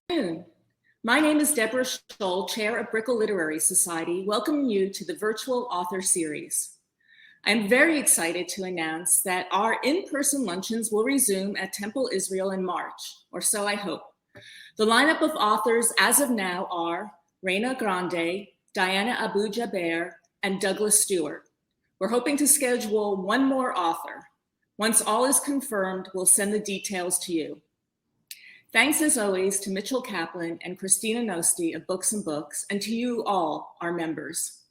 afternoon. My name is Deborah Scholl, Chair of Brickell Literary Society, welcoming you to the virtual author series. I'm very excited to announce that our in-person luncheons will resume at Temple Israel in March, or so I hope. The lineup of authors as of now are Reina Grande, Diana Abu-Jaber, and Douglas Stewart. We're hoping to schedule one more author. Once all is confirmed, we'll send the details to you. Thanks as always to Mitchell Kaplan and Christina Nosti of Books and Books, and to you all, our members.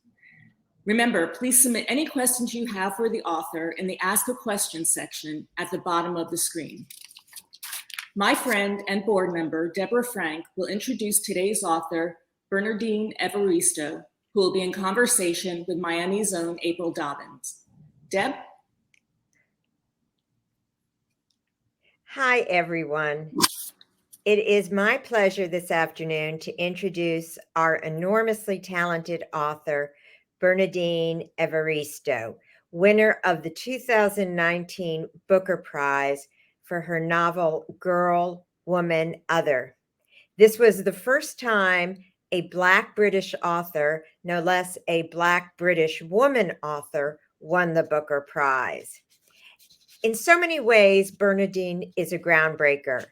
Remember, please submit any questions you have for the author in the Ask a Question section at the bottom of the screen. My friend and board member, Deborah Frank, will introduce today's author, Bernardine Evaristo, who will be in conversation with Miami's own April Dobbins. Deb? Hi, everyone. It is my pleasure this afternoon to introduce our enormously talented author, Bernardine Evaristo, winner of the 2019 Booker Prize for her novel, Girl, Woman, Other. This was the first time a Black British author, no less a Black British woman author, won the Booker Prize. In so many ways, Bernardine is a groundbreaker.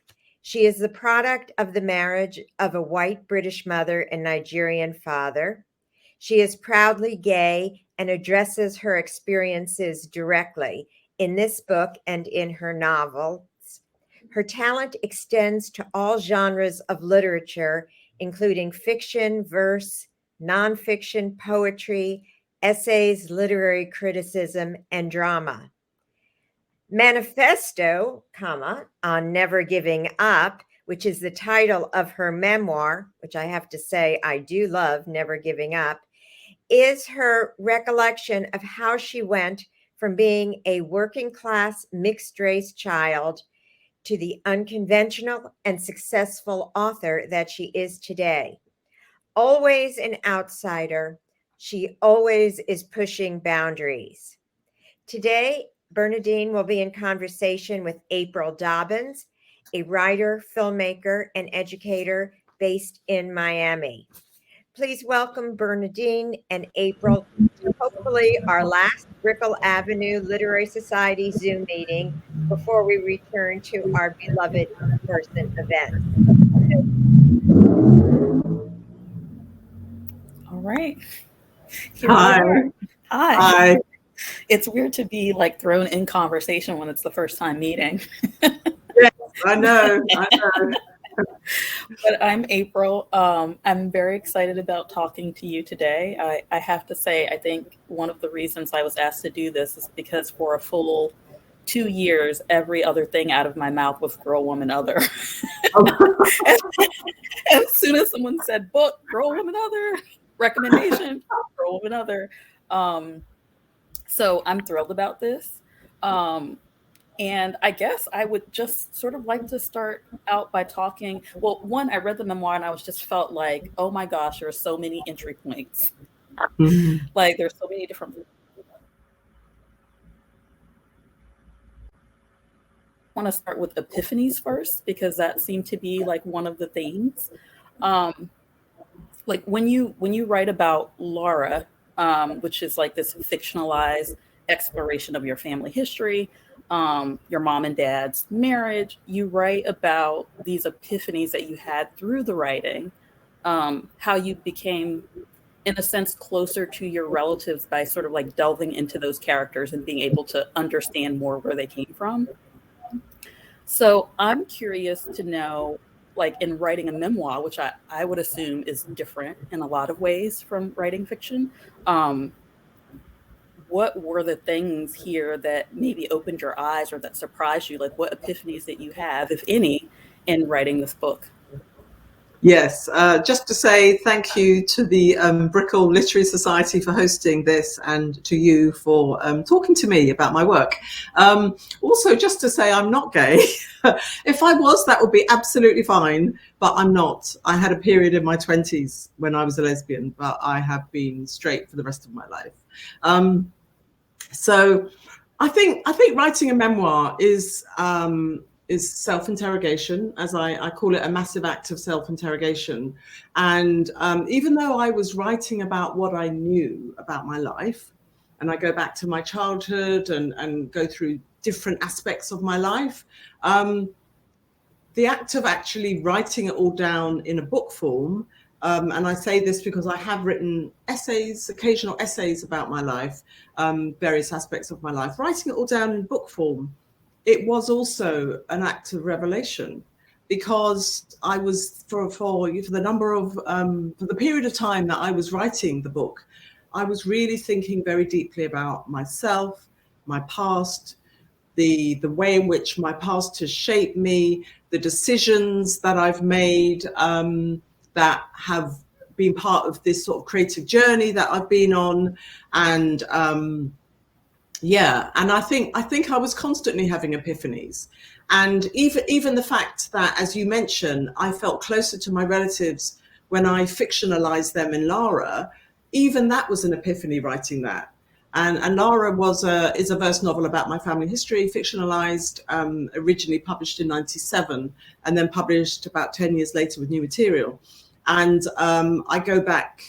She is the product of the marriage of a white British mother and Nigerian father. She is proudly gay and addresses her experiences directly in this book and in her novels. Her talent extends to all genres of literature, including fiction, verse, nonfiction, poetry, essays, literary criticism, and drama. Manifesto, on Never Giving Up, which is the title of her memoir, which I have to say I do love, Never Giving Up, is her recollection of how she went from being a working class mixed race child to the unconventional and successful author that she is today. Always an outsider, she always is pushing boundaries. Today, Bernardine will be in conversation with April Dobbins, a writer, filmmaker, and educator based in Miami. Please welcome Bernardine and April to hopefully our last Brickell Avenue Literary Society Zoom meeting before we return to our beloved in-person event. All right. Hi. Hi. It's weird to be like thrown in conversation when it's the first time meeting. Yes, I know. But I'm April. I'm very excited about talking to you today. I have to say, I think one of the reasons I was asked to do this is because for a full 2 years, every other thing out of my mouth was girl, woman, other. and as soon as someone said book, girl, woman, other, recommendation, girl, woman, other. So I'm thrilled about this. And I guess I would just sort of like to start out by talking. Well, one, I read the memoir and I was just felt like, oh my gosh, there are so many entry points. Mm-hmm. Like there's so many different. I want to start with epiphanies first, because that seemed to be like one of the themes. Like when you write about Laura, which is like this fictionalized exploration of your family history, your mom and dad's marriage, you write about these epiphanies that you had through the writing, how you became, in a sense, closer to your relatives by sort of like delving into those characters and being able to understand more where they came from. So I'm curious to know, like in writing a memoir, which I would assume is different in a lot of ways from writing fiction, what were the things here that maybe opened your eyes or that surprised you? Like what epiphanies that you have, if any, in writing this book? Yes, just to say thank you to the Brickell Literary Society for hosting this, and to you for talking to me about my work. Also, just to say I'm not gay. If I was, that would be absolutely fine, but I'm not. I had a period in my 20s when I was a lesbian, but I have been straight for the rest of my life. So I think writing a memoir is is self-interrogation, as I call it, a massive act of self-interrogation. And even though I was writing about what I knew about my life, and I go back to my childhood and go through different aspects of my life, the act of actually writing it all down in a book form, and I say this because I have written essays, occasional essays about my life, various aspects of my life, writing it all down in book form, it was also an act of revelation, because I was for the number of for the period of time that I was writing the book, I was really thinking very deeply about myself, my past, the way in which my past has shaped me, the decisions that I've made that have been part of this sort of creative journey that I've been on, and and I think I was constantly having epiphanies. And even the fact that, as you mentioned, I felt closer to my relatives when I fictionalized them in Lara, even that was an epiphany, writing that. And Lara is a verse novel about my family history, fictionalized, originally published in '97, and then published about 10 years later with new material. And I go back,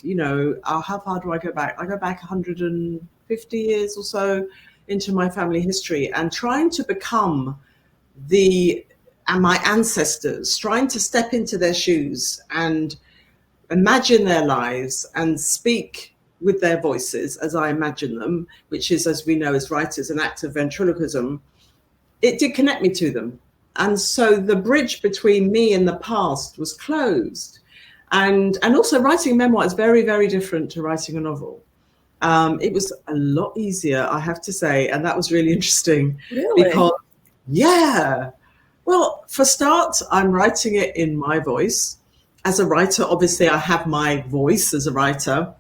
how far do I go back? I go back 150 years or so into my family history, and trying to become my ancestors, trying to step into their shoes and imagine their lives and speak with their voices as I imagine them, which is, as we know as writers, an act of ventriloquism. It did connect me to them. And so the bridge between me and the past was closed. And also, writing a memoir is very, very different to writing a novel. It was a lot easier, I have to say, and that was really interesting. Really? Because, well, for start, I'm writing it in my voice. As a writer, obviously, I have my voice as a writer,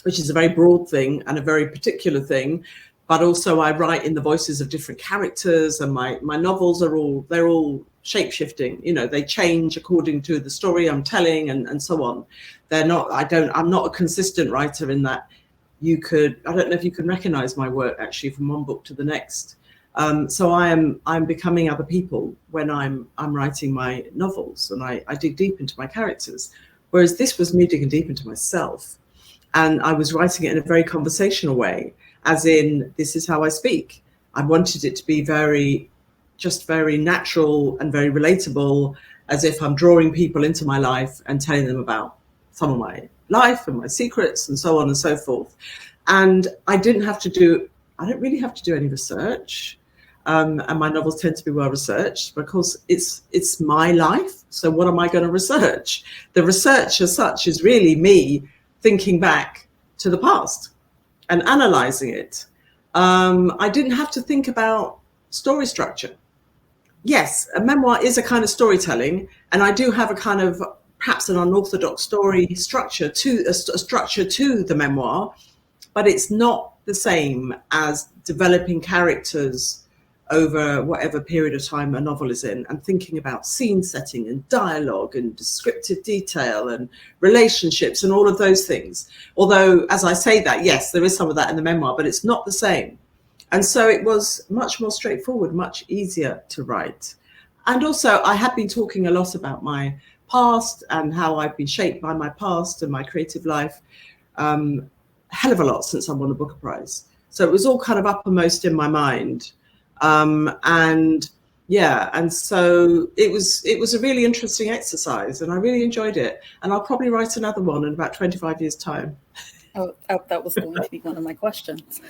which is a very broad thing and a very particular thing. But also, I write in the voices of different characters, and my novels they're all shape-shifting. They change according to the story I'm telling, and so on. I'm not a consistent writer in that. I don't know if you can recognize my work actually from one book to the next. So I'm becoming other people when I'm writing my novels, and I dig deep into my characters. Whereas this was me digging deep into myself, and I was writing it in a very conversational way, as in, this is how I speak. I wanted it to be very natural and very relatable, as if I'm drawing people into my life and telling them about some of my life and my secrets and so on and so forth. And I don't really have to do any research. And my novels tend to be well researched because it's my life. So what am I going to research? The research as such is really me thinking back to the past and analyzing it. I didn't have to think about story structure. Yes, a memoir is a kind of storytelling, and I do have a kind of perhaps an unorthodox story structure to the memoir, but it's not the same as developing characters over whatever period of time a novel is in, and thinking about scene setting and dialogue and descriptive detail and relationships and all of those things. Although, as I say that, yes, there is some of that in the memoir, but it's not the same. And so it was much more straightforward, much easier to write. And also, I had been talking a lot about my past and how I've been shaped by my past and my creative life, a hell of a lot since I won the Booker Prize. So it was all kind of uppermost in my mind. And so it was a really interesting exercise, and I really enjoyed it. And I'll probably write another one in about 25 years' time. Oh, that was going to be one of my questions.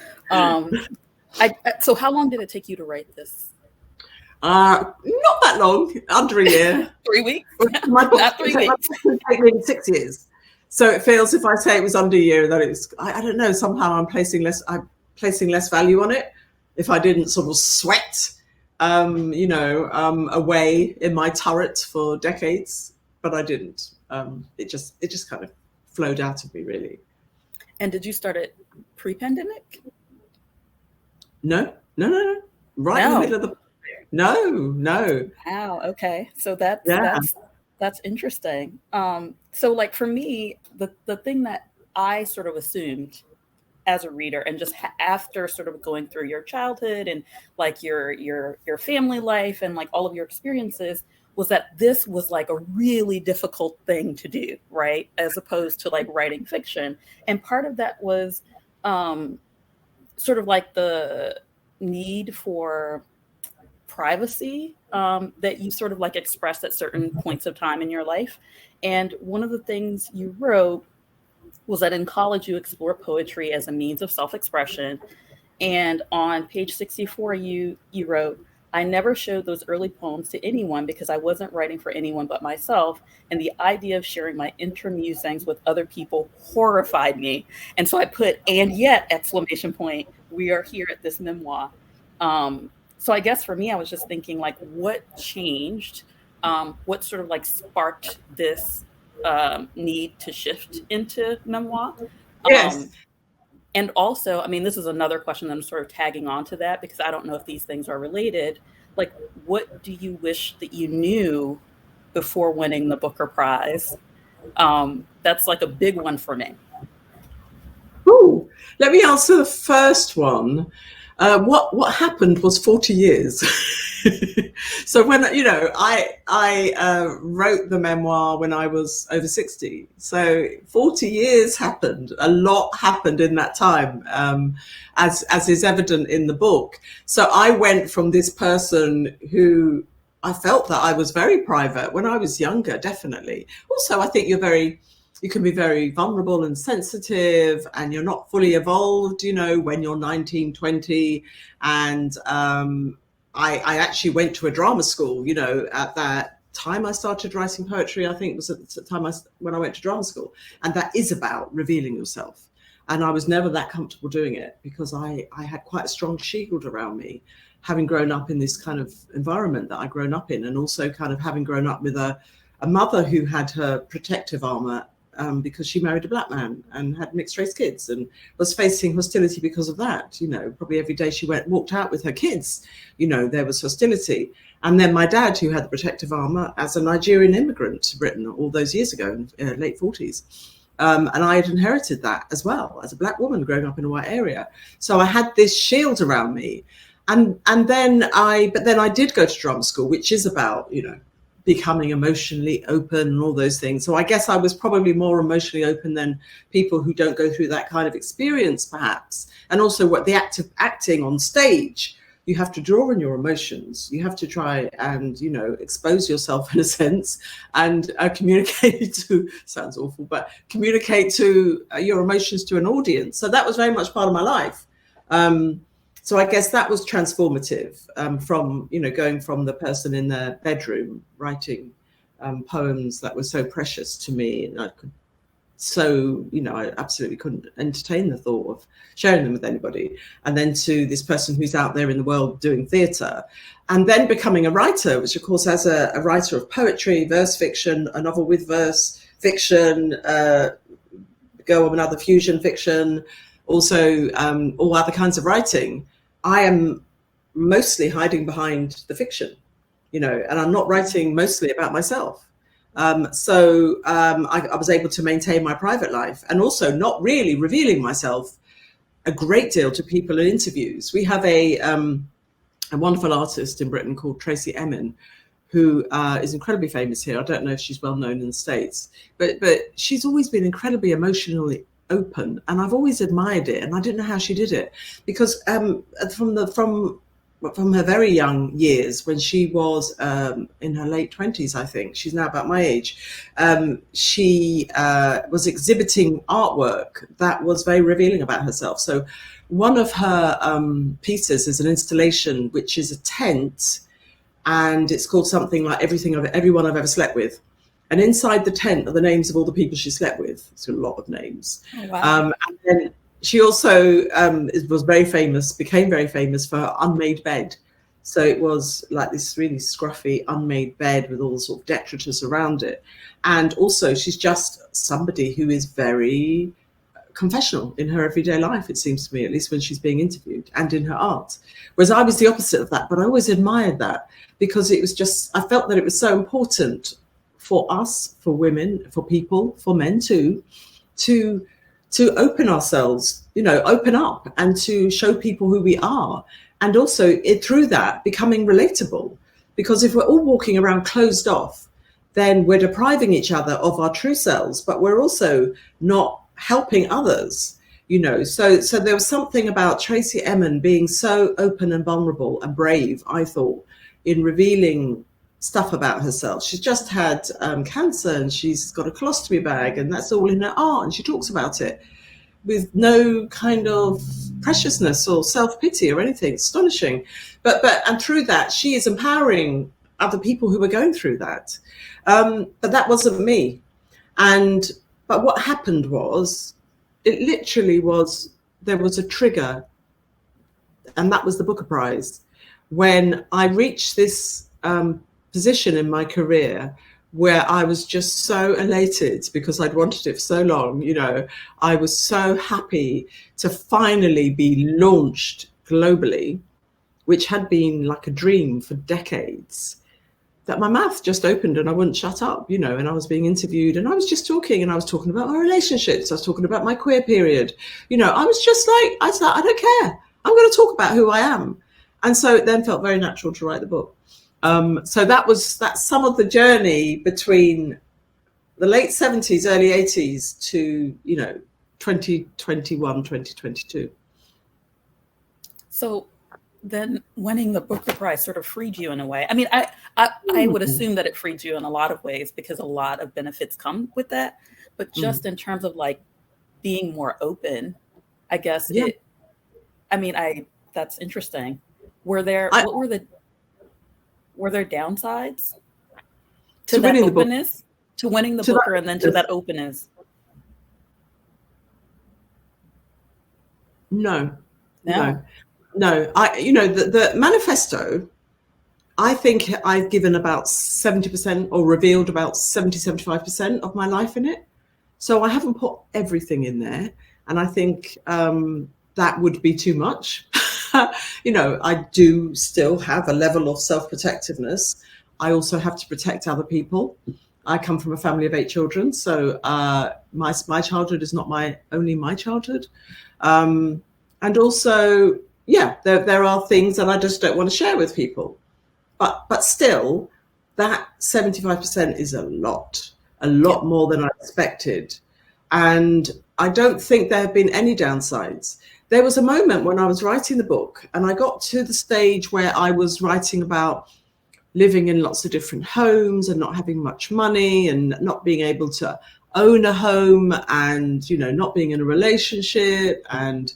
So how long did it take you to write this? Not that long, under a year. 3 weeks? My book Not 3 weeks. It take maybe 6 years. So it feels, if I say it was under a year, that it's, I don't know, somehow I'm placing less value on it. If I didn't sort of sweat, away in my turret for decades, but I didn't. It just kind of flowed out of me, really. And did you start it pre-pandemic? No. Right in the middle of the. No. Wow. Okay. So that's interesting. So like for me, the thing that I sort of assumed as a reader, and just after sort of going through your childhood and like your family life and like all of your experiences, was that this was like a really difficult thing to do, right? As opposed to like writing fiction. And part of that was sort of like the need for privacy that you sort of like expressed at certain points of time in your life. And one of the things you wrote was that in college you explore poetry as a means of self-expression. And on page 64, you wrote, "I never showed those early poems to anyone because I wasn't writing for anyone but myself. And the idea of sharing my inner musings with other people horrified me." And so I put, "and yet," exclamation point, "we are here at this memoir." So I guess for me, I was just thinking like, what changed? What sort of like sparked this need to shift into memoir? Yes. And also, I mean, this is another question that I'm sort of tagging on to that because I don't know if these things are related. Like, what do you wish that you knew before winning the Booker Prize? That's like a big one for me. Ooh, let me answer the first one. What happened was 40 years. So when, I wrote the memoir when I was over 60. So 40 years happened. A lot happened in that time, as is evident in the book. So I went from this person who I felt that I was very private when I was younger, definitely. Also, I think you can be very vulnerable and sensitive, and you're not fully evolved, when you're 19, 20. And I actually went to a drama school, at that time I started writing poetry. I think it was at the time when I went to drama school. And that is about revealing yourself. And I was never that comfortable doing it because I had quite a strong shield around me, having grown up in this kind of environment that I'd grown up in, and also kind of having grown up with a mother who had her protective armor because she married a black man and had mixed race kids and was facing hostility because of that. Probably every day she walked out with her kids, there was hostility. And then my dad, who had the protective armor as a Nigerian immigrant to Britain all those years ago, in late 40s. And I had inherited that as well as a black woman growing up in a white area. So I had this shield around me. And then I did go to drama school, which is about, becoming emotionally open and all those things. So I guess I was probably more emotionally open than people who don't go through that kind of experience, perhaps. And also what the act of acting on stage, you have to draw on your emotions. You have to try and, expose yourself in a sense and communicate to, sounds awful, but communicate to your emotions to an audience. So that was very much part of my life. So I guess that was transformative from, going from the person in the bedroom writing poems that were so precious to me. And I absolutely couldn't entertain the thought of sharing them with anybody. And then to this person who's out there in the world doing theatre, and then becoming a writer, which of course, as a writer of poetry, verse fiction, a novel with verse fiction, Girl, Woman, Other fusion fiction, also all other kinds of writing, I am mostly hiding behind the fiction, and I'm not writing mostly about myself. So I was able to maintain my private life and also not really revealing myself a great deal to people in interviews. We have a wonderful artist in Britain called Tracy Emin, who is incredibly famous here. I don't know if she's well known in the States, but she's always been incredibly emotionally open, and I've always admired it, and I didn't know how she did it, because from her very young years, when she was in her late 20s, I think she's now about my age, she was exhibiting artwork that was very revealing about herself. So one of her pieces is an installation which is a tent, and it's called something like Everyone I've Ever Slept With. And inside the tent are the names of all the people she slept with. It's a lot of names. Oh, wow. And then she also became very famous for her unmade bed. So it was like this really scruffy unmade bed with all the sort of detritus around it. And also she's just somebody who is very confessional in her everyday life, it seems to me, at least when she's being interviewed, and in her art. Whereas I was the opposite of that, but I always admired that because it was just, I felt that it was so important for us, for women, for people, for men too, to to open ourselves, open up and to show people who we are. And also through that, becoming relatable. Because if we're all walking around closed off, then we're depriving each other of our true selves, but we're also not helping others, So there was something about Tracy Emin being so open and vulnerable and brave, I thought, in revealing stuff about herself. She's just had cancer, and she's got a colostomy bag, and that's all in her art, and she talks about it with no kind of preciousness or self-pity or anything. Astonishing. But and through that, she is empowering other people who are going through that. But that wasn't me. But what happened was, it literally was, there was a trigger, and that was the Booker Prize, when I reached this position in my career where I was just so elated because I'd wanted it for so long. I was so happy to finally be launched globally, which had been like a dream for decades, that my mouth just opened and I wouldn't shut up, and I was being interviewed and I was just talking, and I was talking about my relationships. I was talking about my queer period. I was just like, I said, I don't care. I'm going to talk about who I am. And so it then felt very natural to write the book. So that's some of the journey between the late 70s, early 80s to, 2021, 2022. So then winning the Booker Prize sort of freed you in a way. I mean, I would assume that it freed you in a lot of ways because a lot of benefits come with that. But just in terms of like being more open, I guess that's interesting. Were there downsides to that openness, to winning the Booker, and then to that openness? No. The manifesto, I think I've given about 70% or revealed about 75% of my life in it. So I haven't put everything in there. And I think that would be too much. I do still have a level of self-protectiveness. I also have to protect other people. I come from a family of 8 children. So my childhood is not only my childhood. And also, there are things that I just don't want to share with people. But still, that 75% is a lot more than I expected. And I don't think there have been any downsides. There was a moment when I was writing the book and I got to the stage where I was writing about living in lots of different homes and not having much money and not being able to own a home and, not being in a relationship and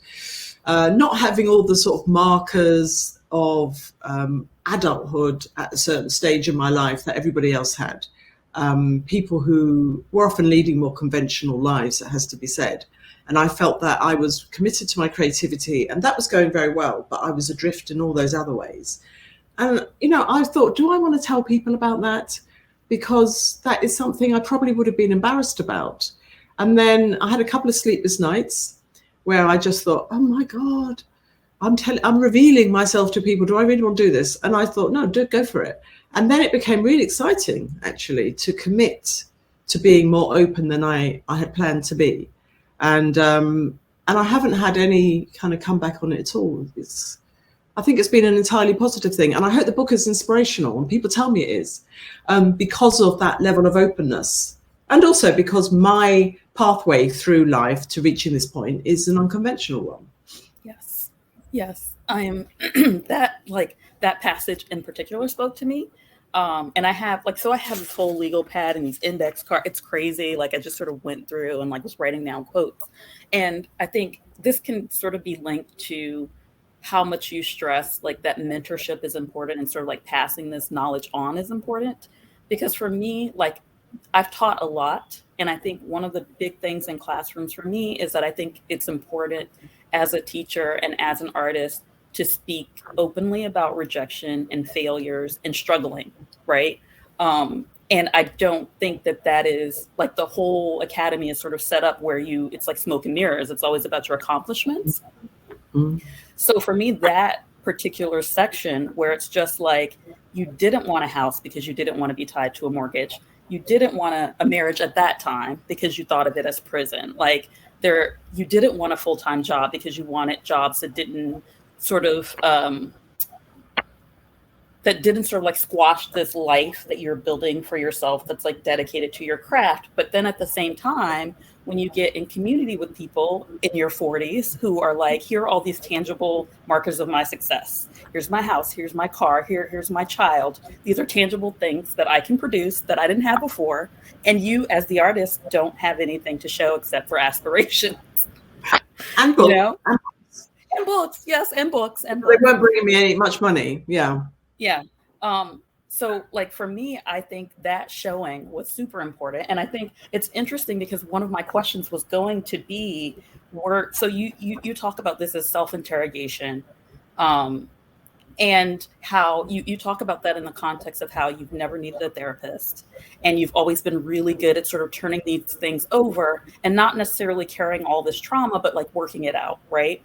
not having all the sort of markers of adulthood at a certain stage in my life that everybody else had. People who were often leading more conventional lives, it has to be said. And I felt that I was committed to my creativity and that was going very well, but I was adrift in all those other ways. And, I thought, do I want to tell people about that? Because that is something I probably would have been embarrassed about. And then I had a couple of sleepless nights where I just thought, oh my God, I'm revealing myself to people. Do I really want to do this? And I thought, no, go for it. And then it became really exciting, actually, to commit to being more open than I had planned to be. And I haven't had any kind of comeback on it at all. I think it's been an entirely positive thing. And I hope the book is inspirational, and people tell me it is, because of that level of openness. And also because my pathway through life to reaching this point is an unconventional one. Yes. I am that passage in particular spoke to me. And I have this whole legal pad and these index cards. It's crazy. I just sort of went through and was writing down quotes. And I think this can sort of be linked to how much you stress that mentorship is important and sort of passing this knowledge on is important. Because for me, I've taught a lot. And I think one of the big things in classrooms for me is that I think it's important as a teacher and as an artist to speak openly about rejection and failures and struggling, right? And I don't think that is the whole academy is sort of set up where it's like smoke and mirrors. It's always about your accomplishments. Mm-hmm. So for me, that particular section where it's just you didn't want a house because you didn't want to be tied to a mortgage. You didn't want a marriage at that time because you thought of it as prison. you didn't want a full-time job because you wanted jobs that didn't sort of like squash this life that you're building for yourself that's like dedicated to your craft. But then at the same time, when you get in community with people in your 40s who are like, here are all these tangible markers of my success. Here's my house, here's my car, here's my child. These are tangible things that I can produce that I didn't have before. And you, as the artist, don't have anything to show except for aspirations. And books. You know? And books, yes, and books. And they weren't bringing me much money. Yeah. Yeah. So like for me, I think that showing was super important. And I think it's interesting because one of my questions was going to be, so you talk about this as self-interrogation, and how you talk about that in the context of how you've never needed a therapist and you've always been really good at sort of turning these things over and not necessarily carrying all this trauma, but like working it out. Right.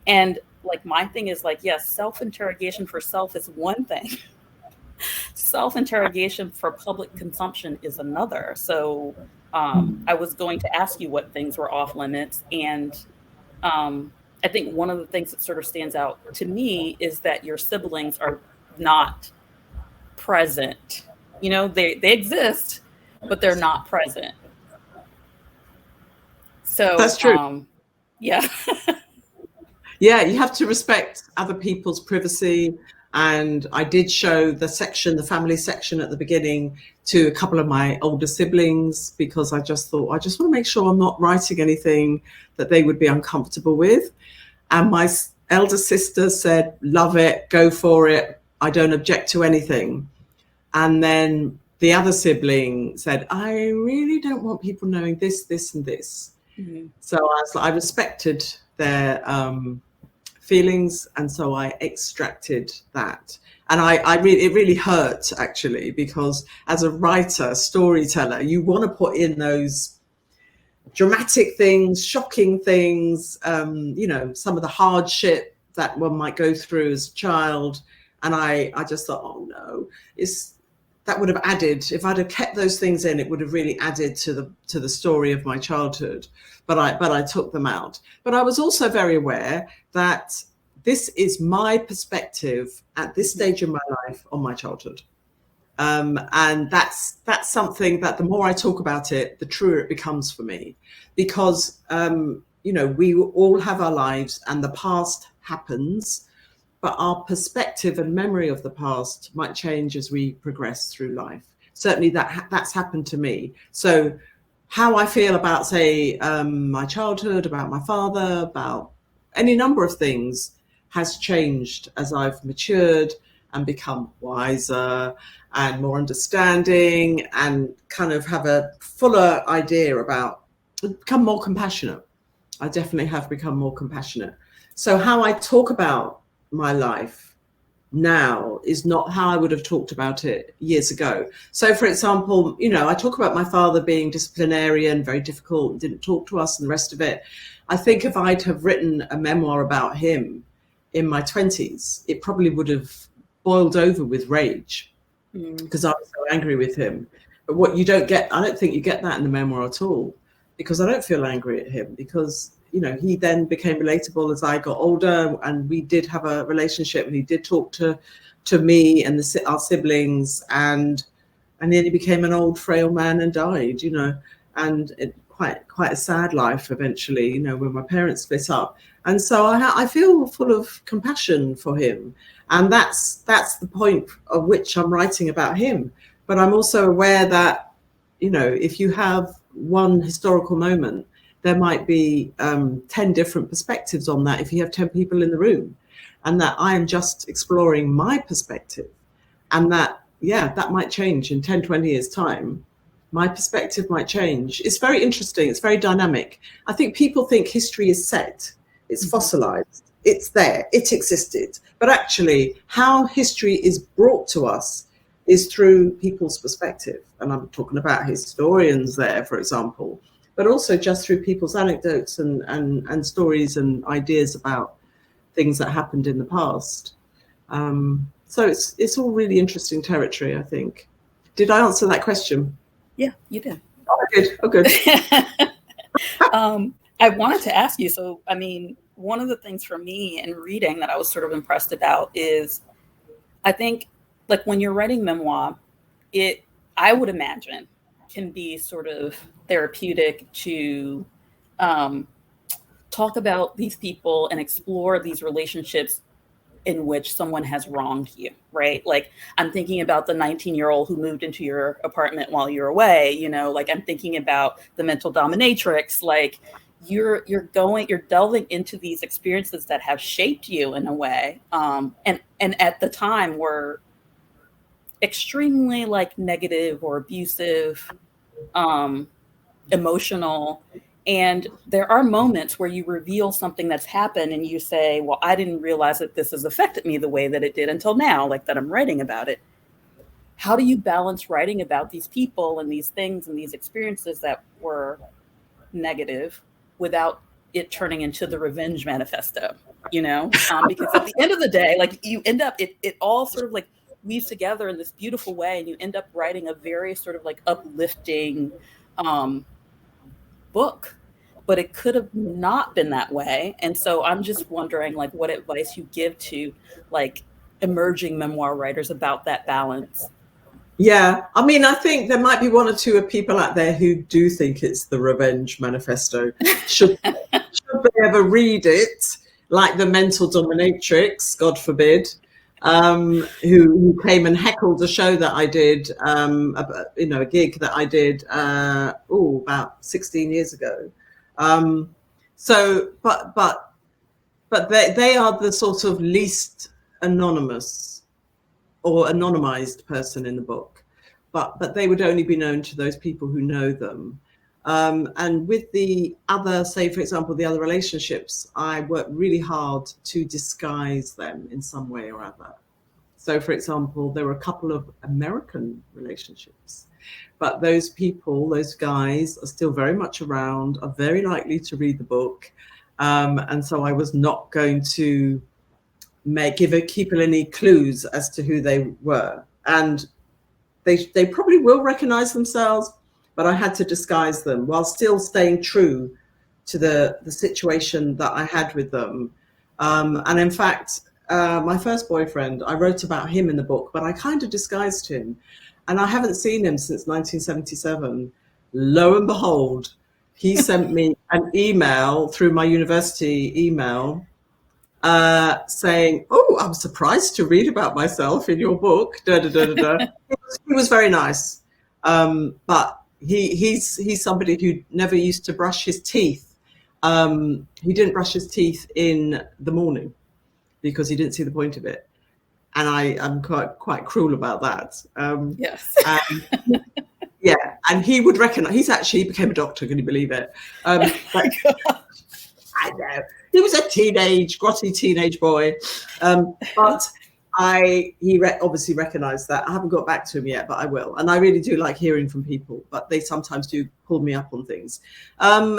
And like, my thing is like, yes, self-interrogation for self is one thing. Self-interrogation for public consumption is another. So I was going to ask you what things were off limits. And I think one of the things that sort of stands out to me is that your siblings are not present. You know, they exist, but they're not present. So that's true. Yeah. Yeah, you have to respect other people's privacy. And I did show the family section at the beginning to a couple of my older siblings, because I just thought, I just want to make sure I'm not writing anything that they would be uncomfortable with. And my elder sister said, love it, go for it. I don't object to anything. And then the other sibling said, I really don't want people knowing this, this, and this. Mm-hmm. So I respected their feelings, and so I extracted that. And it really hurt, actually, because as a writer, storyteller, you want to put in those dramatic things, shocking things, some of the hardship that one might go through as a child. And I just thought, oh no, that would have added, if I'd have kept those things in, it would have really added to the story of my childhood. But I took them out. But I was also very aware that this is my perspective at this stage of my life on my childhood. And that's something that the more I talk about it, the truer it becomes for me. Because, we all have our lives and the past happens, but our perspective and memory of the past might change as we progress through life. Certainly that's happened to me. So how I feel about, say, my childhood, about my father, about any number of things has changed as I've matured and become wiser and more understanding, and kind of have a fuller idea about, become more compassionate. I definitely have become more compassionate. So how I talk about my life now is not how I would have talked about it years ago. So, for example, I talk about my father being disciplinarian, very difficult, didn't talk to us and the rest of it. I think if I'd have written a memoir about him in my 20s, it probably would have boiled over with rage because I was so angry with him. But what you don't get, I don't think you get that in the memoir at all, because I don't feel angry at him, because he then became relatable as I got older, and we did have a relationship, and he did talk to me and our siblings, and then he became an old frail man and died, and quite a sad life eventually, when my parents split up. And so I feel full of compassion for him, and that's the point of which I'm writing about him. But I'm also aware that, if you have one historical moment, there might be 10 different perspectives on that if you have 10 people in the room, and that I am just exploring my perspective, and that might change in 10, 20 years time. My perspective might change. It's very interesting. It's very dynamic. I think people think history is set. It's fossilized. It's there. It existed. But actually, how history is brought to us is through people's perspective. And I'm talking about historians there, for example, but also just through people's anecdotes and stories and ideas about things that happened in the past. So it's all really interesting territory, I think. Did I answer that question? Yeah, you did. Oh, good. I wanted to ask you, so, I mean, one of the things for me in reading that I was sort of impressed about is, I think, like when you're writing memoir, I would imagine, can be sort of therapeutic to talk about these people and explore these relationships in which someone has wronged you, right? Like I'm thinking about the 19-year-old who moved into your apartment while you're away, like I'm thinking about the mental dominatrix, like you're delving into these experiences that have shaped you in a way. And at the time were extremely like negative or abusive, emotional. And there are moments where you reveal something that's happened and you say, well, I didn't realize that this has affected me the way that it did until now, like that I'm writing about it. How do you balance writing about these people and these things and these experiences that were negative without it turning into the revenge manifesto, because at the end of the day, like you end up, it all sort of like weaves together in this beautiful way. And you end up writing a very sort of like uplifting book, but it could have not been that way. And so I'm just wondering like what advice you give to like emerging memoir writers about that balance. Yeah, I mean, I think there might be one or two people out there who do think it's the revenge manifesto. Should they ever read it, like the mental dominatrix, God forbid, who came and heckled a show that I did, a gig that I did, about 16 years ago. But they are the sort of least anonymous or anonymized person in the book, but they would only be known to those people who know them. And with the other, say, for example, the other relationships, I worked really hard to disguise them in some way or other. So, for example, there were a couple of American relationships, but those people, those guys are still very much around, are very likely to read the book. And so I was not going to give people any clues as to who they were. And they probably will recognize themselves, but I had to disguise them while still staying true to the situation that I had with them. And in fact, my first boyfriend, I wrote about him in the book, but I kind of disguised him. And I haven't seen him since 1977. Lo and behold, he sent me an email through my university email saying, "Oh, I'm surprised to read about myself in your book." Da, da, da, da, da. He was very nice, but he's somebody who never used to brush his teeth. He didn't brush his teeth in the morning because he didn't see the point of it, and I'm quite cruel about that. Yes. Yeah, and he would recognize. He became a doctor. Can you believe it? But, I know. He was a grotty teenage boy, but he obviously recognised that. I haven't got back to him yet, but I will. And I really do like hearing from people, but they sometimes do pull me up on things.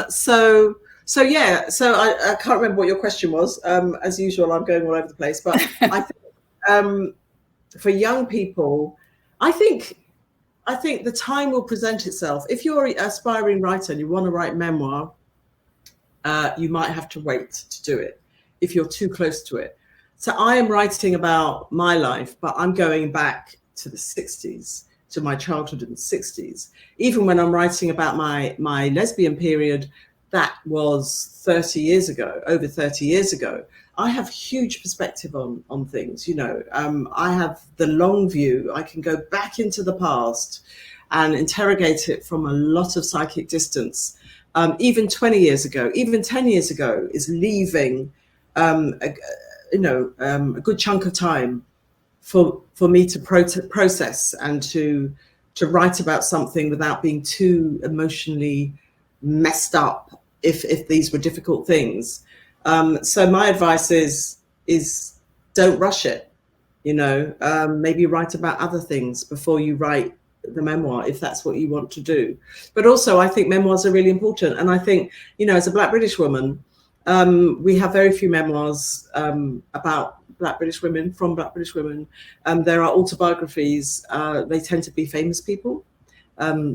So I can't remember what your question was. As usual, I'm going all over the place. But I think for young people, I think the time will present itself. If you're an aspiring writer and you want to write memoir, you might have to wait to do it if you're too close to it. So I am writing about my life, but I'm going back to the 60s, to my childhood in the 60s. Even when I'm writing about my lesbian period, that was 30 years ago, over 30 years ago. I have huge perspective on things, I have the long view. I can go back into the past and interrogate it from a lot of psychic distance. Even 20 years ago, even 10 years ago, is leaving a good chunk of time for me to process and to write about something without being too emotionally messed up if these were difficult things. So my advice is don't rush it. Maybe write about other things before you write the memoir, if that's what you want to do. But also I think memoirs are really important, and I think as a Black British woman, we have very few memoirs about Black British women, from Black British women. There are autobiographies. They tend to be famous people,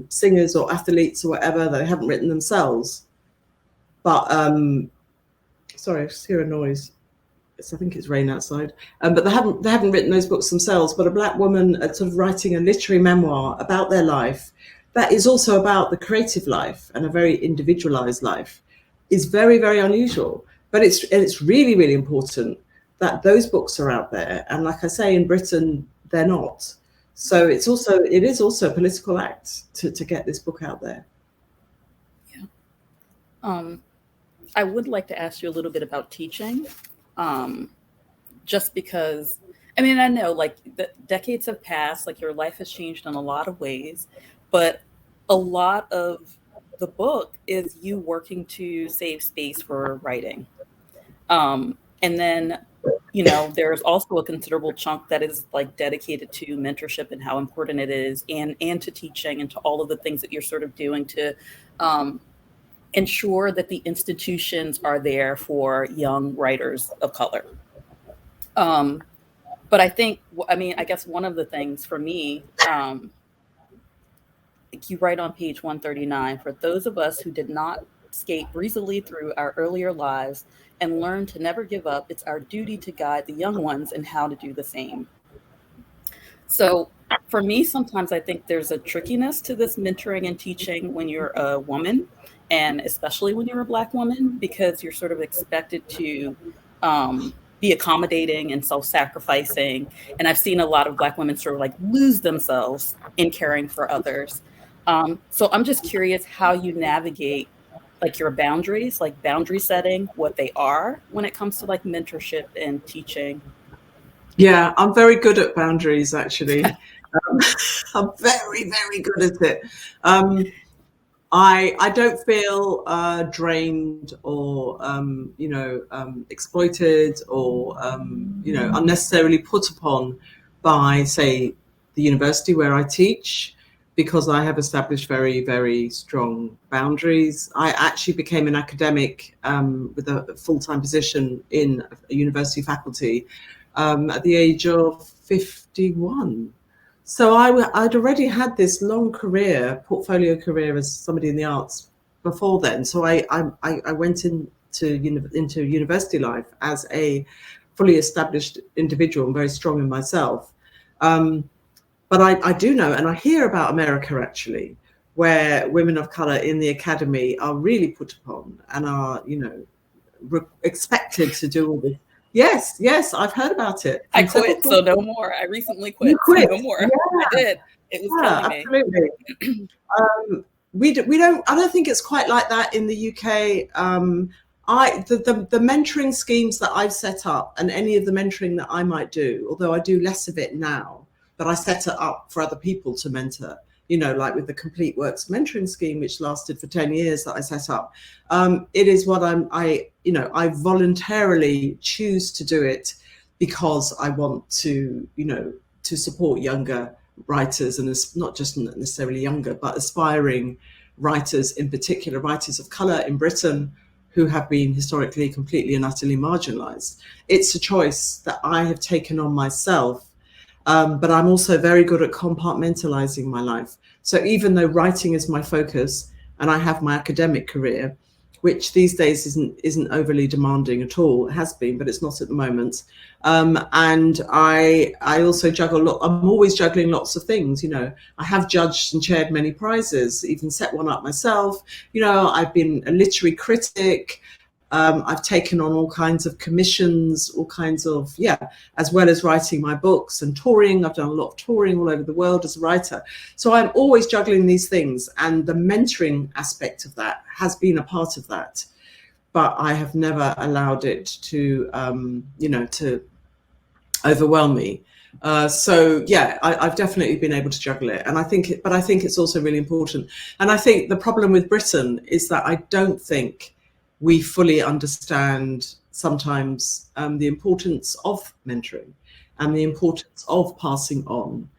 singers or athletes or whatever, that they haven't written themselves. but sorry, I just hear a noise. I think it's rain outside. But they haven't written those books themselves. But a Black woman sort of writing a literary memoir about their life that is also about the creative life and a very individualized life is very, very unusual. But it's really, really important that those books are out there. And like I say, in Britain, they're not. So it is also a political act to get this book out there. Yeah. I would like to ask you a little bit about teaching, just because, I mean, I know like the decades have passed, like your life has changed in a lot of ways, but a lot of the book is you working to save space for writing. And then, you know, there's also a considerable chunk that is like dedicated to mentorship and how important it is, and to teaching and to all of the things that you're sort of doing to ensure that the institutions are there for young writers of color. But I think, I mean, I guess one of the things for me, you write on page 139, for those of us who did not skate breezily through our earlier lives and learn to never give up, it's our duty to guide the young ones in how to do the same. So for me, sometimes I think there's a trickiness to this mentoring and teaching when you're a woman, and especially when you're a Black woman, because you're sort of expected to be accommodating and self-sacrificing. And I've seen a lot of Black women sort of like lose themselves in caring for others. So I'm just curious how you navigate like your boundaries, like boundary setting, what they are when it comes to like mentorship and teaching. Yeah, I'm very good at boundaries, actually. I'm very, very good at it. I don't feel drained or exploited or unnecessarily put upon by, say, the university where I teach, because I have established very, very strong boundaries. I actually became an academic with a full-time position in a university faculty at the age of 51. So I'd already had this long portfolio career as somebody in the arts before then. So I went into university life as a fully established individual and very strong in myself. But I do know, and I hear about America actually, where women of color in the academy are really put upon and are, expected to do all this. Yes, I've heard about it. I quit, so no more. I recently quit. You quit. So no more. Yeah. I did. It was killing me. Absolutely. I don't think it's quite like that in the UK. The mentoring schemes that I've set up, and any of the mentoring that I might do, although I do less of it now, but I set it up for other people to mentor, like with the Complete Works mentoring scheme, which lasted for 10 years that I set up. It is what I voluntarily choose to do it because I want to, to support younger writers, and it's not just necessarily younger, but aspiring writers, in particular writers of color in Britain, who have been historically completely and utterly marginalized. It's a choice that I have taken on myself. But I'm also very good at compartmentalizing my life. So even though writing is my focus and I have my academic career, which these days isn't overly demanding at all, it has been, but it's not at the moment. And I also juggle I'm always juggling lots of things. I have judged and chaired many prizes, even set one up myself. I've been a literary critic. I've taken on all kinds of commissions, as well as writing my books and touring. I've done a lot of touring all over the world as a writer. So I'm always juggling these things. And the mentoring aspect of that has been a part of that. But I have never allowed it to, to overwhelm me. I've definitely been able to juggle it. And I think it's also really important. And I think the problem with Britain is that I don't think we fully understand sometimes the importance of mentoring and the importance of passing on.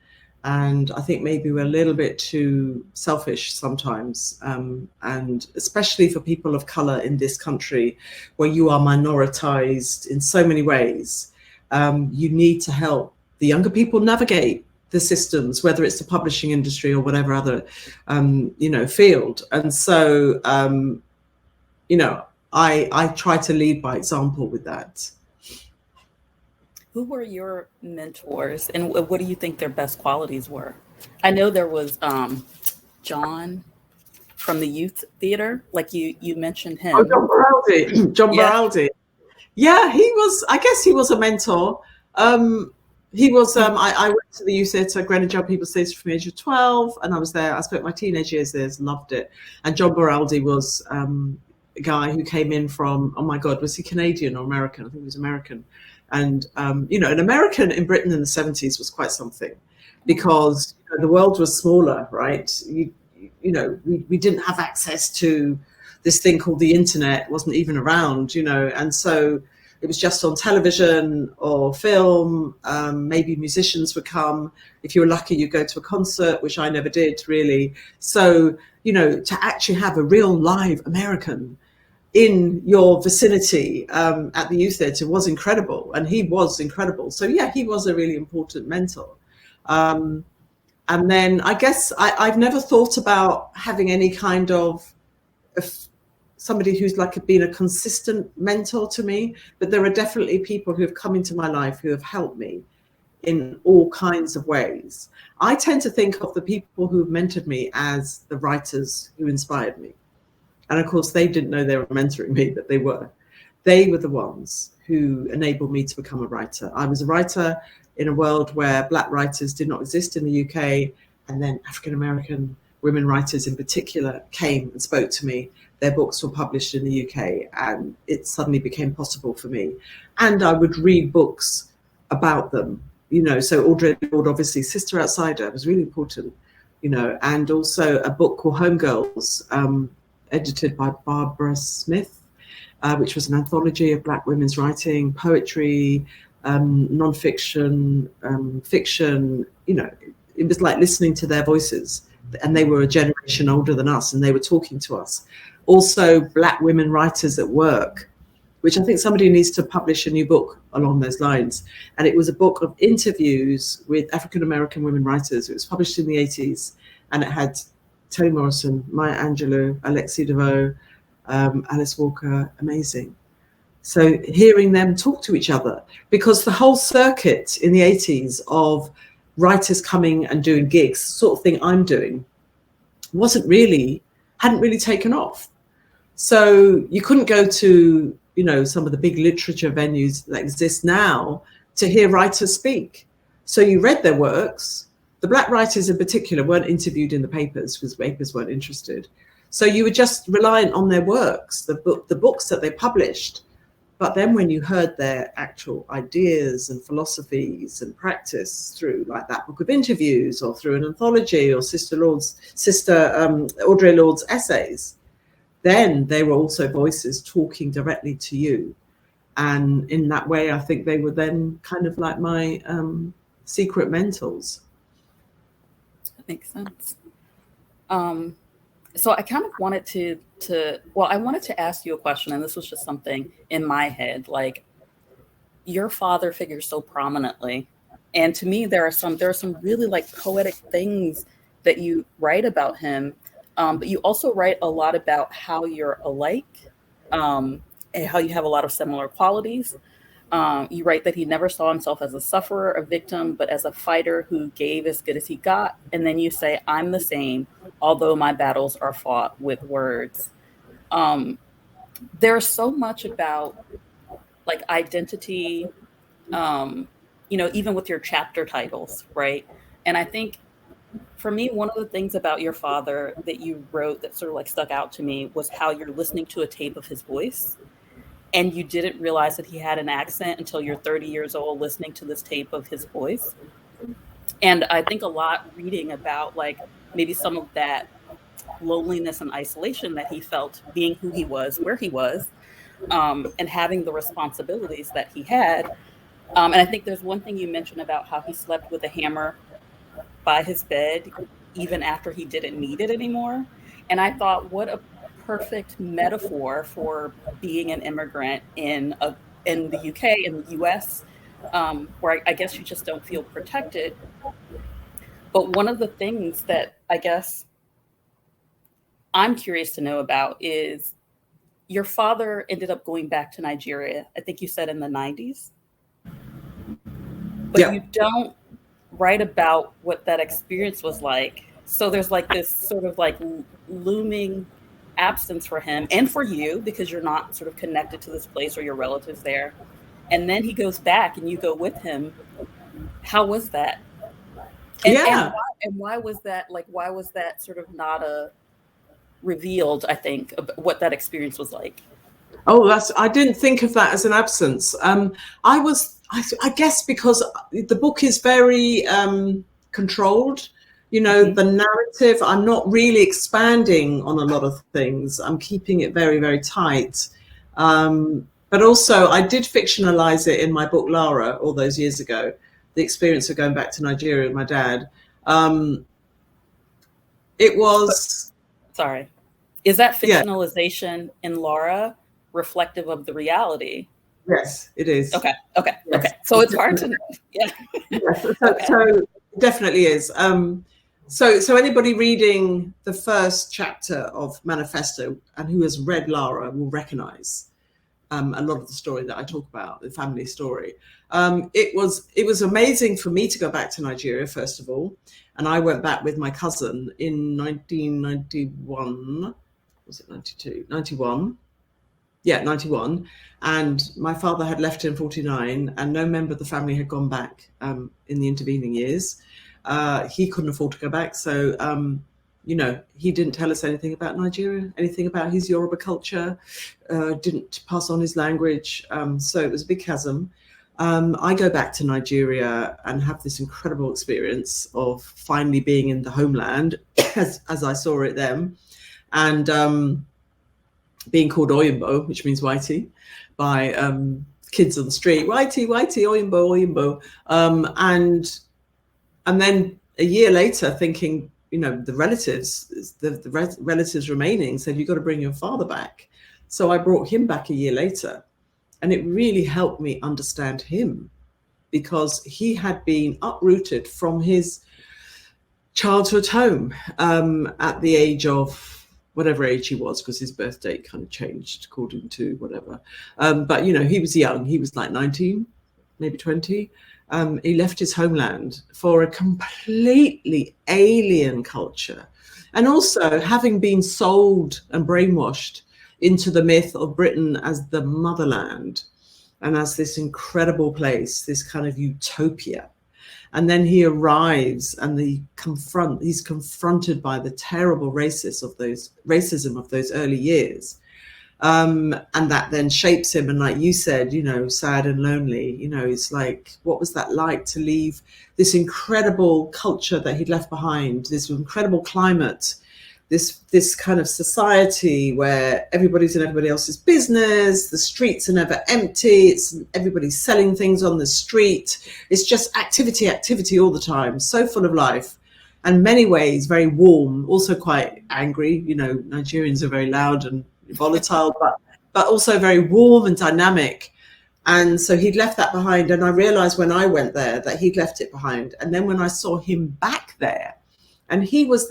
And I think maybe we're a little bit too selfish sometimes, and especially for people of color in this country, where you are minoritized in so many ways. You need to help the younger people navigate the systems, whether it's the publishing industry or whatever other, field. And so, I try to lead by example with that. Who were your mentors, and what do you think their best qualities were? I know there was John from the youth theater, like you mentioned Oh, him. John Borraldi. John Yeah. Borraldi. Yeah, he was, I guess he was a mentor. He was, I went to the youth theatre, Greenwich Young People's Theatre from the age of 12, and I was there. I spent my teenage years there, loved it. And John Borraldi was a guy who came in from, oh my God, was he Canadian or American? I think he was American. And, you know, an American in Britain in the 70s was quite something, because you know, the world was smaller, right? You know, we didn't have access to this thing called the internet. It wasn't even around, you know, and so it was just on television or film. Maybe musicians would come. If you were lucky, you'd go to a concert, which I never did really. So, you know, to actually have a real live American in your vicinity at the youth theatre was incredible, and he was incredible. So yeah, he was a really important mentor. And then I guess I've never thought about having any kind of somebody who's like been a consistent mentor to me, but there are definitely people who have come into my life who have helped me in all kinds of ways. I tend to think of the people who have mentored me as the writers who inspired me. And of course, they didn't know they were mentoring me, but they were. They were the ones who enabled me to become a writer. I was a writer in a world where Black writers did not exist in the UK, and then African-American women writers in particular came and spoke to me. Their books were published in the UK, and it suddenly became possible for me. And I would read books about them, you know, so Audre Lorde, obviously, Sister Outsider was really important, you know, and also a book called Homegirls, edited by Barbara Smith, which was an anthology of Black women's writing, poetry, non-fiction, fiction. You know, it was like listening to their voices, and they were a generation older than us, and they were talking to us. Also, Black women writers at work, which I think somebody needs to publish a new book along those lines. And it was a book of interviews with African-American women writers. It was published in the 80s, and it had Toni Morrison, Maya Angelou, Alexi DeVoe, Alice Walker, amazing. So hearing them talk to each other, because the whole circuit in the 80s of writers coming and doing gigs, sort of thing I'm doing, hadn't really taken off. So you couldn't go to, you know, some of the big literature venues that exist now to hear writers speak. So you read their works. The Black writers in particular weren't interviewed in the papers because papers weren't interested. So you were just reliant on their works, the books that they published. But then when you heard their actual ideas and philosophies and practice through like that book of interviews, or through an anthology, or Audre Lorde's essays, then they were also voices talking directly to you. And in that way, I think they were then kind of like my secret mentors. That makes sense. So I kind of wanted I wanted to ask you a question, and this was just something in my head. Like, your father figures so prominently, and to me, there are some really like poetic things that you write about him, but you also write a lot about how you're alike, and how you have a lot of similar qualities. You write that he never saw himself as a sufferer, a victim, but as a fighter who gave as good as he got. And then you say, I'm the same, although my battles are fought with words. There's so much about like identity, you know, even with your chapter titles, right? And I think for me, one of the things about your father that you wrote that sort of like stuck out to me was how you're listening to a tape of his voice, and you didn't realize that he had an accent until you're 30 years old listening to this tape of his voice. And I think a lot reading about like maybe some of that loneliness and isolation that he felt being who he was, where he was, and having the responsibilities that he had. And I think there's one thing you mentioned about how he slept with a hammer by his bed even after he didn't need it anymore. And I thought, what a perfect metaphor for being an immigrant in the UK, in the US, where I guess you just don't feel protected. But one of the things that I guess I'm curious to know about is your father ended up going back to Nigeria, I think you said in the 90s, but you don't write about what that experience was like. So there's like this sort of like looming absence for him and for you, because you're not sort of connected to this place or your relatives there. And then he goes back and you go with him. How was that? And why was that, like, why was that sort of not revealed, I think, what that experience was like? Oh, I didn't think of that as an absence. I guess because the book is very controlled, you know, the narrative, I'm not really expanding on a lot of things. I'm keeping it very, very tight. But also I did fictionalize it in my book, Lara, all those years ago, the experience of going back to Nigeria with my dad. It was... Sorry. Is that fictionalization in Lara reflective of the reality? Yes, it is. Okay. Yes. So it's hard to know. Yeah. Yes, so it definitely is. So anybody reading the first chapter of Manifesto and who has read Lara will recognize a lot of the story that I talk about, the family story. It was amazing for me to go back to Nigeria, first of all. And I went back with my cousin in 1991. Was it 92? 91. Yeah, 91. And my father had left in 49 and no member of the family had gone back in the intervening years. He couldn't afford to go back. So, you know, he didn't tell us anything about Nigeria, anything about his Yoruba culture, didn't pass on his language. So it was a big chasm. I go back to Nigeria and have this incredible experience of finally being in the homeland as I saw it then. And being called Oyinbo, which means whitey, by kids on the street, whitey, Oyinbo. And then a year later, thinking, you know, the relatives remaining said, you've got to bring your father back. So I brought him back a year later. And it really helped me understand him, because he had been uprooted from his childhood home at the age of whatever age he was, because his birth date kind of changed according to whatever. But, you know, he was young. He was like 19, maybe 20. He left his homeland for a completely alien culture. And also having been sold and brainwashed into the myth of Britain as the motherland and as this incredible place, this kind of utopia. And then he arrives and he's confronted by the terrible racism of those early years. And that then shapes him. And like you said, you know, sad and lonely, you know, it's like, what was that like to leave this incredible culture that he'd left behind, this incredible climate, this kind of society where everybody's in everybody else's business, the streets are never empty, everybody's selling things on the street. It's just activity all the time, so full of life. And many ways very warm, also quite angry. You know, Nigerians are very loud and volatile, but also very warm and dynamic. And so he'd left that behind. And I realized when I went there that he'd left it behind. And then when I saw him back there, and he was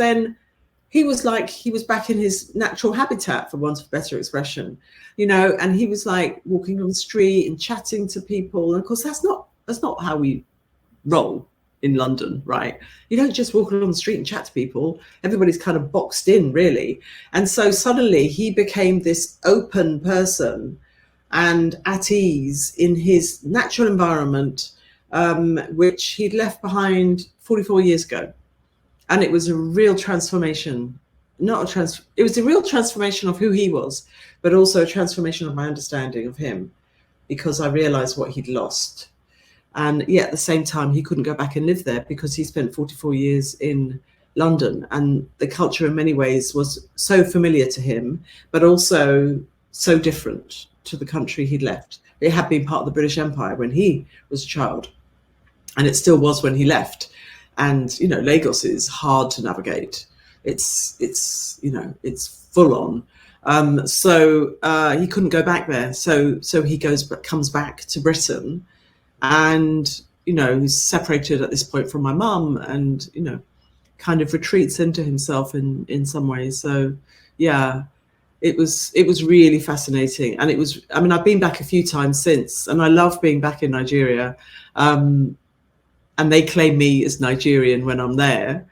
like, he was back in his natural habitat, for want of a better expression, you know, and he was like walking on the street and chatting to people. And of course, that's not how we roll in London, right? You don't just walk along the street and chat to people. Everybody's kind of boxed in, really. And so suddenly he became this open person and at ease in his natural environment, which he'd left behind 44 years ago. And it was a real transformation, it was a real transformation of who he was, but also a transformation of my understanding of him, because I realized what he'd lost. And yet at the same time, he couldn't go back and live there because he spent 44 years in London, and the culture in many ways was so familiar to him, but also so different to the country he'd left. It had been part of the British Empire when he was a child, and it still was when he left. And, you know, Lagos is hard to navigate. It's you know, it's full on. So he couldn't go back there. So he comes back to Britain, and, you know, he's separated at this point from my mum, and, you know, kind of retreats into himself in some ways. So, yeah. it was really fascinating. And I've been back a few times since, and I love being back in Nigeria. And they claim me as Nigerian when I'm there,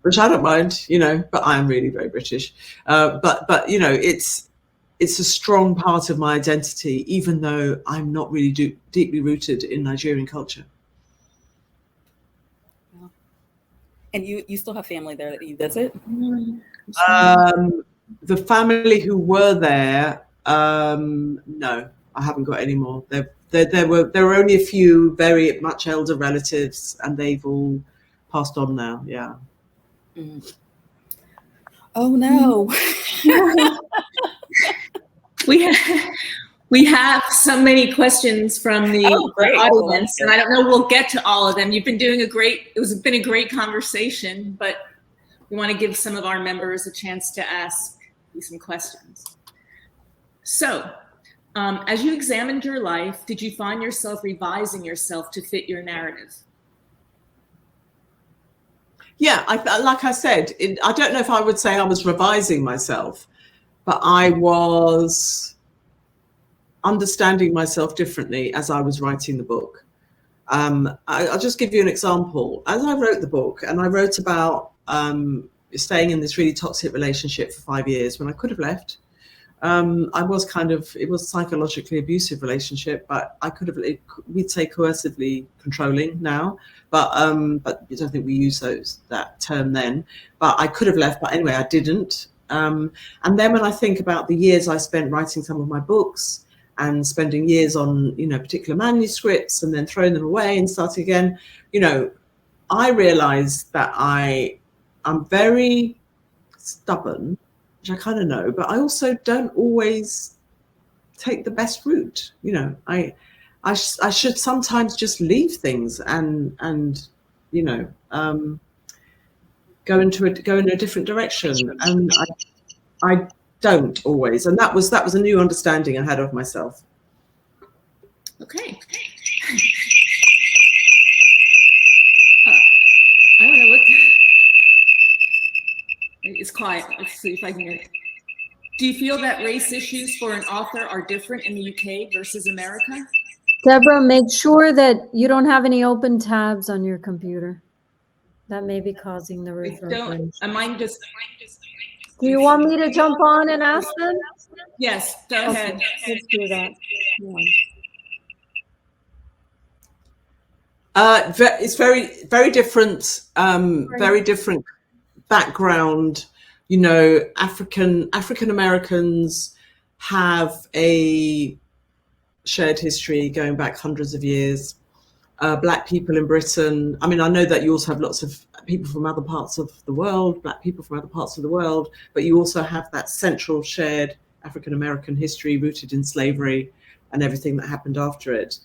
which I don't mind, but I am really very British. But it's a strong part of my identity, even though I'm not really deeply rooted in Nigerian culture. And you still have family there that you visit? The family who were there, no, I haven't got any more. There were only a few very much elder relatives, and they've all passed on now. Yeah. Mm. Oh no. We have so many questions from the audience, and I don't know we'll get to all of them. You've been doing it's been a great conversation, but we want to give some of our members a chance to ask you some questions. So, as you examined your life, did you find yourself revising yourself to fit your narrative? Yeah, like I said, I don't know if I would say I was revising myself, but I was understanding myself differently as I was writing the book. I'll just give you an example. As I wrote the book, and I wrote about staying in this really toxic relationship for 5 years when I could have left. It was a psychologically abusive relationship, but we'd say coercively controlling now, but I don't think we use that term then. But I could have left, but anyway, I didn't. And then when I think about the years I spent writing some of my books and spending years on, particular manuscripts and then throwing them away and starting again, I realized that I'm very stubborn, which I kind of know, but I also don't always take the best route. I should sometimes just leave things and go in a different direction. And I don't always. And that was a new understanding I had of myself. Okay. I don't know what. It's quiet. Let's see if I can get it. Do you feel that race issues for an author are different in the UK versus America? Deborah, make sure that you don't have any open tabs on your computer. That may be causing the reverberation. Do you want me to jump on and ask them? Yes, go ahead. Let's do that. It's very, very different. Very different background. African Americans have a shared history going back hundreds of years. Black people in Britain, I know that you also have lots of people from other parts of the world, Black people from other parts of the world, but you also have that central shared African American history rooted in slavery and everything that happened after it.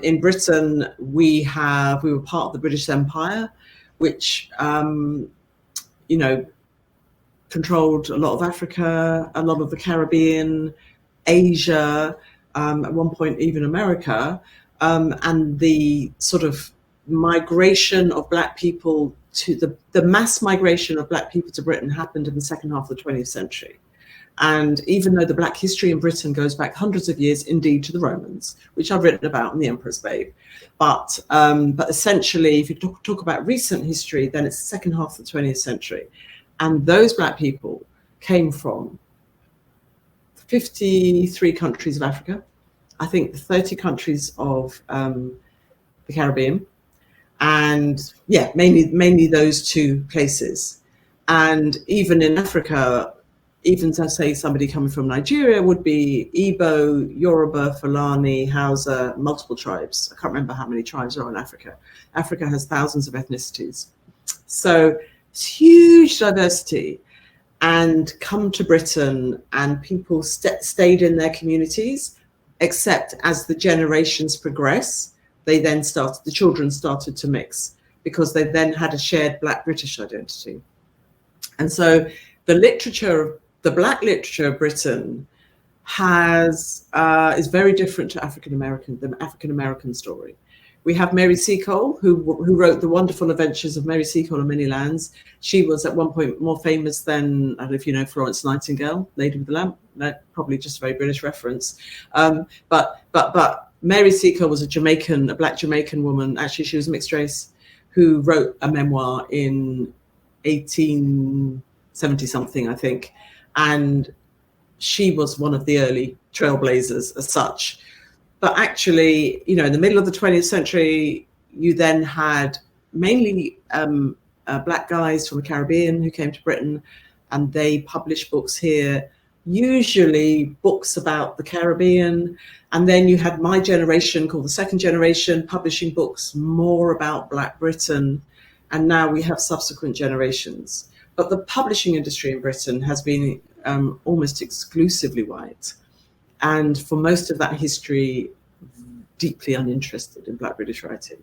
In Britain, we were part of the British Empire, which controlled a lot of Africa, a lot of the Caribbean, Asia, at one point even America, and the sort of migration of Black people to the mass migration of Black people to Britain happened in the second half of the 20th century. And even though the Black history in Britain goes back hundreds of years, indeed, to the Romans, which I've written about in The Emperor's Babe, but essentially, if you talk about recent history, then it's the second half of the 20th century. And those Black people came from 53 countries of Africa, I think 30 countries of the Caribbean, and mainly those two places. And even in Africa, even to say somebody coming from Nigeria would be Igbo, Yoruba, Fulani, Hausa, multiple tribes. I can't remember how many tribes are in Africa. Africa has thousands of ethnicities. So it's huge diversity. And come to Britain, and people stayed in their communities, except as the generations progress, the children started to mix, because they then had a shared Black British identity. And so the Black literature of Britain is very different to the African American story. We have Mary Seacole, who wrote The Wonderful Adventures of Mary Seacole in Many Lands. She was at one point more famous than, I don't know if you know Florence Nightingale, Lady with the Lamp. No, probably just a very British reference. But Mary Seacole was a Black Jamaican woman. Actually, she was mixed race, who wrote a memoir in 1870 something, I think. And she was one of the early trailblazers as such. But actually, you know, in the middle of the 20th century, you then had mainly Black guys from the Caribbean who came to Britain, and they published books here, usually books about the Caribbean. And then you had my generation, called the second generation, publishing books more about Black Britain. And now we have subsequent generations. But the publishing industry in Britain has been almost exclusively white. And for most of that history, deeply uninterested in Black British writing.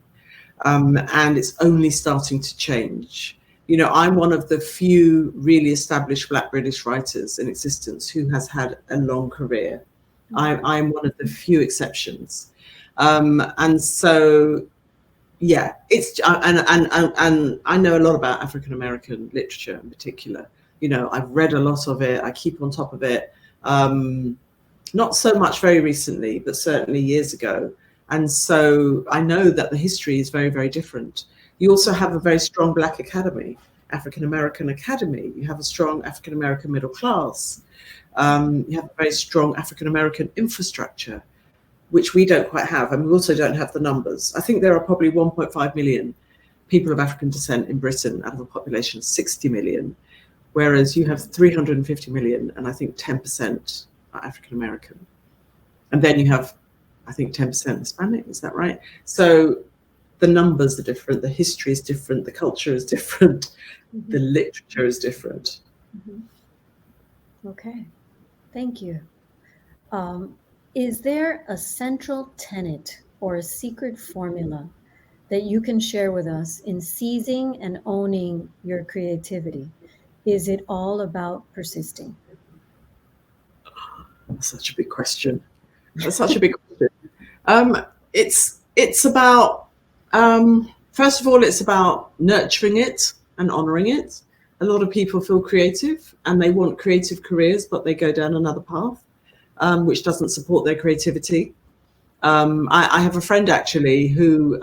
And it's only starting to change. You know, I'm one of the few really established Black British writers in existence who has had a long career. I'm one of the few exceptions. And so, yeah, it's, and I know a lot about African American literature in particular. You know, I've read a lot of it. I keep on top of it. Not so much very recently, but certainly years ago. And so I know that the history is very, very different. You also have a very strong Black academy, African American academy. You have a strong African American middle class. You have a very strong African American infrastructure, which we don't quite have. And we also don't have the numbers. I think there are probably 1.5 million people of African descent in Britain out of a population of 60 million, whereas you have 350 million, and I think 10% are African American. And then you have, I think, 10% Hispanic, is that right? So the numbers are different, the history is different, the culture is different, the literature is different. Okay, thank you. Is there a central tenet or a secret formula that you can share with us in seizing and owning your creativity? Is it all about persisting? That's such a big question. That's such a big question. It's about, first of all, it's about nurturing it and honoring it. A lot of people feel creative and they want creative careers, but they go down another path, which doesn't support their creativity. I have a friend actually who,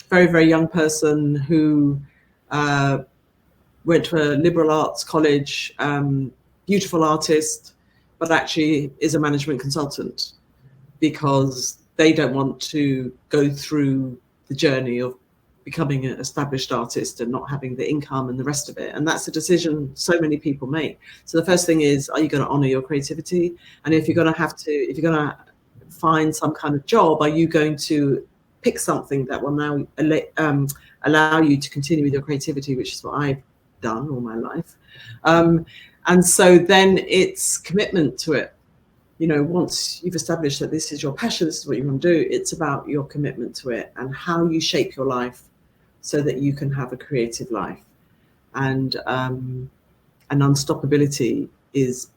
very, very young person who went to a liberal arts college, beautiful artist, but actually is a management consultant because they don't want to go through the journey of becoming an established artist and not having the income and the rest of it. And that's a decision so many people make. So the first thing is, are you going to honor your creativity? And if you're going to find some kind of job, are you going to pick something that will now allow you to continue with your creativity, which is what I've done all my life. And so then it's commitment to it. You know, once you've established that this is your passion, this is what you want to do, it's about your commitment to it and how you shape your life so that you can have a creative life. And unstoppability is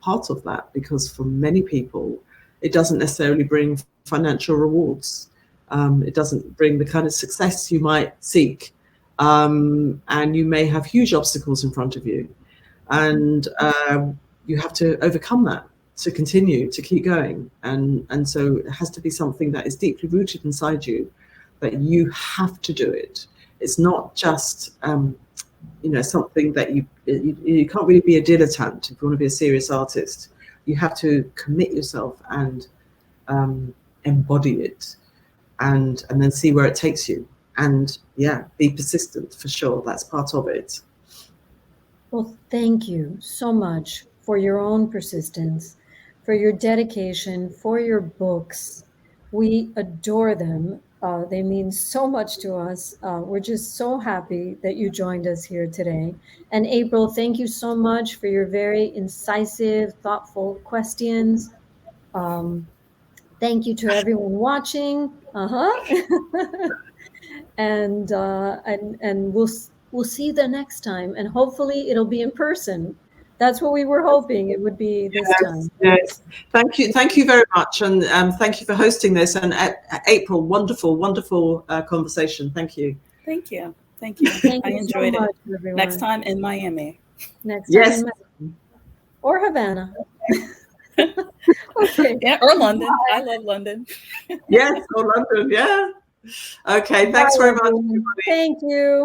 part of that, because for many people, it doesn't necessarily bring financial rewards. It doesn't bring the kind of success you might seek. And you may have huge obstacles in front of you. And you have to overcome that to continue, to keep going. And so it has to be something that is deeply rooted inside you, that you have to do it. It's not just, something that you can't really be a dilettante if you want to be a serious artist. You have to commit yourself and embody it and then see where it takes you. And yeah, be persistent for sure. That's part of it. Well, thank you so much for your own persistence, for your dedication, for your books. We adore them. They mean so much to us. We're just so happy that you joined us here today. And April, thank you so much for your very incisive, thoughtful questions. Thank you to everyone watching. And we'll see you the next time, and hopefully it'll be in person. That's what we were hoping it would be this time. Yes. Thank you very much, and thank you for hosting this. And April, wonderful conversation. Thank you. Thank you. I enjoyed it. Everyone. Next time in Miami. Next time Yes. in Miami. Or Havana. Okay. Yeah, or London. I love London. Yes, or London. Yeah. Okay. Thanks very much. Thank you.